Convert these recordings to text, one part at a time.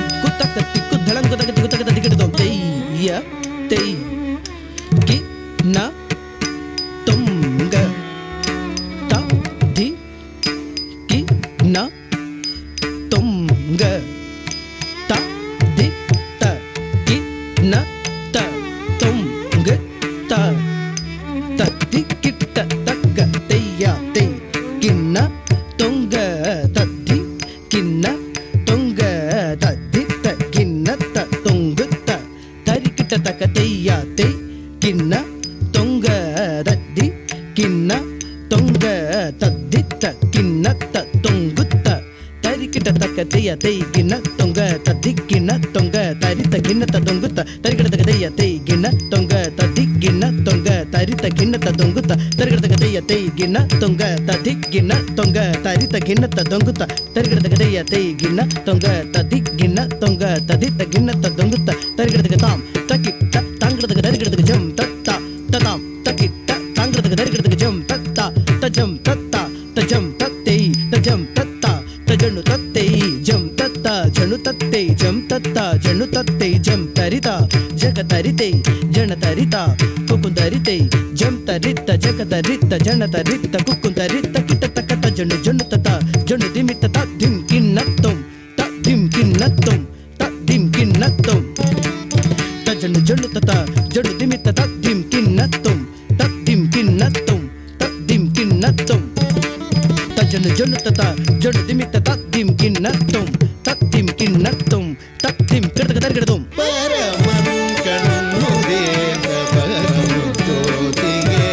தனம் குத்தக்க திக்கு தளம் குத்தக்க திக்கு தக்க திக்கிடுதோம் தெய்ய தெய் கி ந தொங்க த தி கி ந தொங்க த தி த கி ந த தொங்க த த தி கிட்ட தக்க தெய்யா தெய் கிண்ண தொங்க தத்தி கிண்ண தொங்க தத்தி த கிண்ண த தொங்கு த தரிக்கிட்ட தக்க தெய்யா தெய் கிண்ண தொங்க தத்தி கிண்ண தொங்க தத்தி த கிண்ண த தொங்கு த தரிக்கிட்ட தக்க தெய்யா தெய் கிண்ண தொங்க தத்தி கிண்ண தொங்க தரித்த கிண்ண த தொங்கு த தரிக்கிட்ட தக்க தெய்யா தெய் கிண்ண தொங்க தத்தி கிண்ண தொங்க தரித்த கிண்ண த தொங்கு த தரிக்கிட்ட தக்க தெய்யா தெய் கிண்ண தொங்க தத்தி கிண்ண தொங்க தரித்த கிண்ண த தொங்கு த தரிக்கிட்ட தக்க தெய்யா தெய் கிண்ண தொங்க தத்தி கிண்ண தொங்க ததித்த கிண்ண த தொங்கு த தரிக்கிட்ட தக்க தாம் தக்கிட்ட தாங்கிறதுக்கு தரிக்கிறதுக்கு ஜம் தத்தா ததாம் தக்கிட்ட தாங்கிறதுக்கு தரிக்கிறதுக்கு ஜம் தத்தா தஜம் தத்தா தஜம் தத்தை தஜம் தத்தா தஜனு தத்தை ஜம் தத்தா ஜனு தத்தை ஜம் தத்தா ஜனு தத்தை ஜம் தரிதா ஜக தரிதை ஜன தரிதா குக்குன் தரிதை ஜம் தரித்த ஜக தரித்த ஜன தரித்த குக்குன் தரித்த கிட்ட தக்கட்ட ஜனு ஜனு தத்தா ஜனு திமித்த த திம் கிண்ணத்தும் த திம் கிண்ணத்தும் த திம் கிண்ணத்தும் த ஜனு ஜனு தத்தா ஜனு திமித்த த திம் கிண்ணத்தும் த திம் கிண்ணத்தும் த திம் கிண்ணத்தும் த ஜனு ஜனு தத்தா ஜனு திமித்த த திம் கிண்ணத்தும் த திம் கிண்ணத்தும் த திம் கிடதக தர்கிடதும் பரமன் கண்ணுதே பரமுதோதியே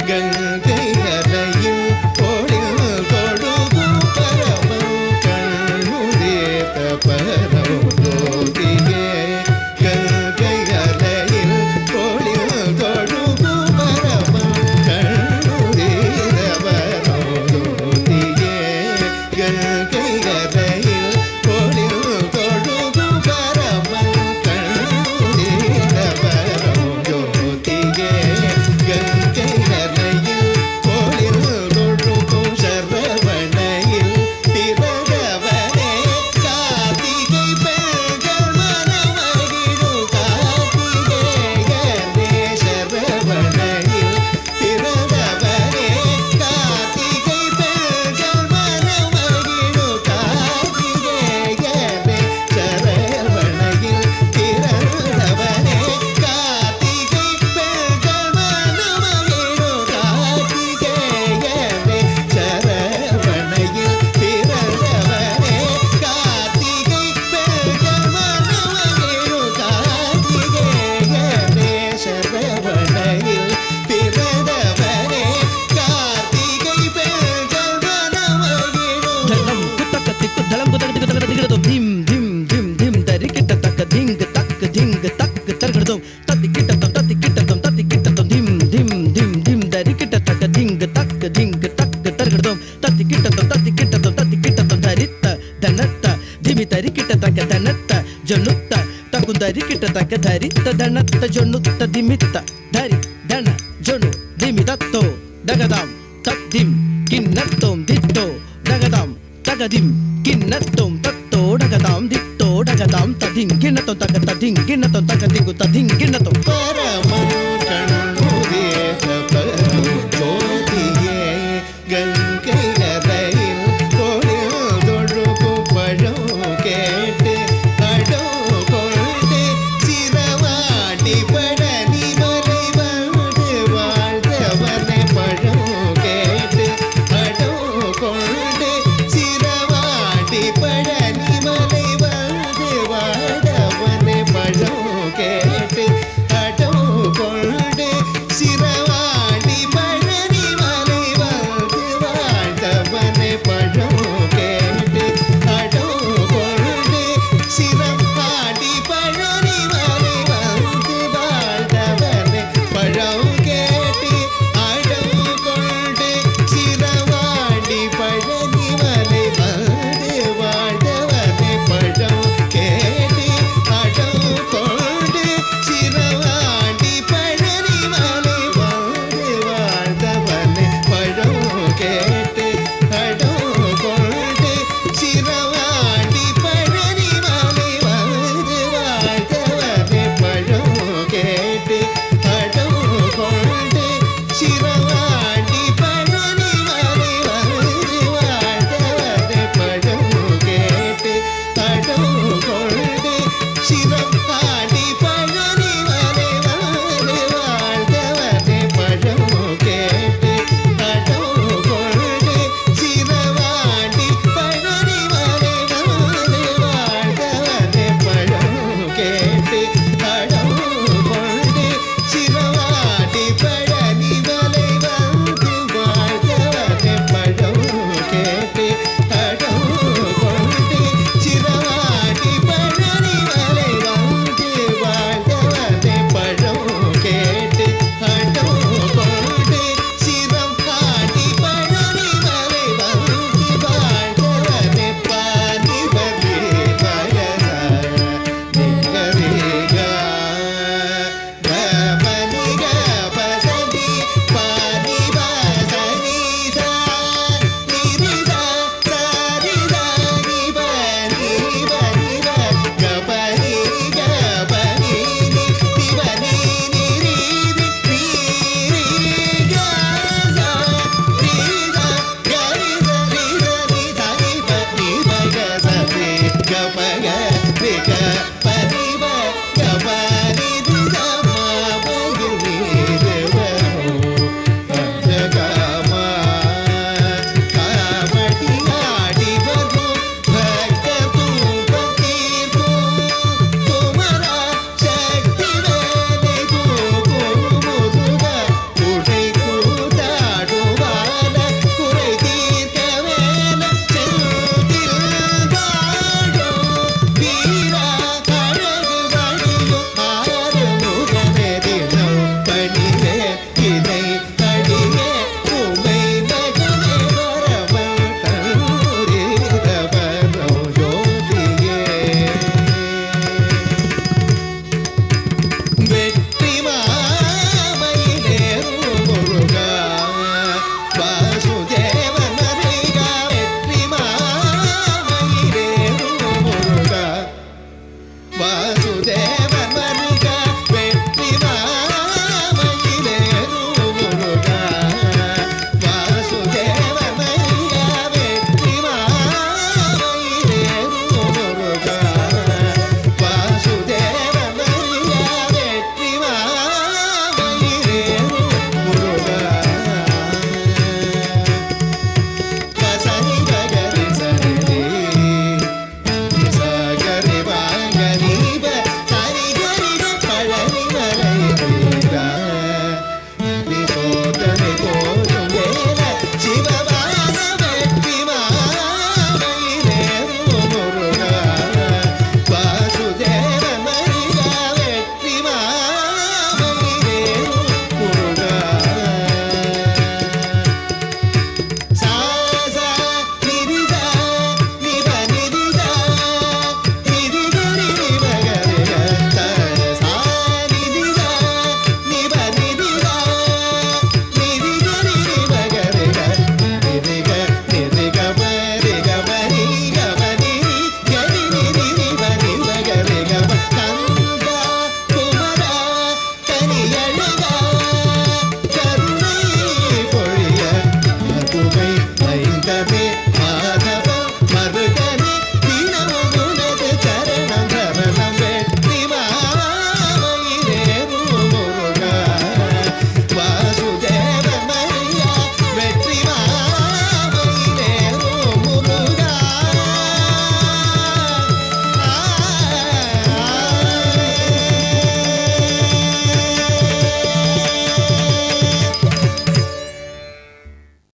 கங்கை அலையில் கோடில் கொடுகும் பரமன் கண்ணுதே பரமுதோதியே கங்கை அலையில் கோடில் கொடுகும் பரமன் கண்ணுதே பரமுதோதியே கங்கை அலையில் கோடில் கொடுகும் பரமன் கண்ணுதே பரமுதோதியே கங்கை அலையில் கோடில் கொடுகும் சரவணையில் பிறந்தவனே கார்த்திகை பெண்கள் மனமகிழும் கார்த்திகேயனே சரவணையில் பிறந்தவனே கார்த்திகை பெண்கள் மனமகிழும் கார்த்திகேயனே சரவணையில் பிறந்தவனே கார்த்திகை பெண்கள் மனமகிழும் கார்த்திகேயனே சரவணையில் பிறந்தவனே கார்த்திகை பெண்கள் மனமகிழும் கார்த்திகேயனே சரவணையில் பிறந்தவனே கார்த்திகை பெண்கள் மனமகிழும் தனம் குத்தக்க திக்கு தளம் குத்தக்க திக்கு தக்க திக்கிடுதோம் திம் திம் திம் திம் தரிக்கிட்ட தக்க திங்கு தக்கு திங்கு தக்கு தர்கிடுதோம் தத்தி கிட்டத்தம் தத்தி கிட்டத்தம் தத்தி கிட்டத்தம் திம் திம் திம் திம் தரிக்கிட்ட தக்க திங்கு தக்கு திங்கு தக்கு தர்கிடுதோம் தத்தி கிட்டத்தம் தத்தி கிட்டத்தம் தத்தி கிட்டத்தம் தரித்த தனத்த திமி தரிக்கிட்ட தக்க தனத்த ஜனுத்த தக்கு தரிக்கிட்ட தக்க தரித்த தனத்த ஜனுத்த திமித்த தரி தன ஜனு திமி தத்தோ தகதாம் தத்திம் கிண்ணத்தோம் தித்தோ டகதாம் தகதிம் கிண்ணத்தோம் தத்தோ டகதாம் தித்தோ டகதாம் ததிங் கிண்ணத்தோம் தக ததிங் கிண்ணத்தோம் தக திங்கு ததிங் கிண்ணத்தோம் பரமன்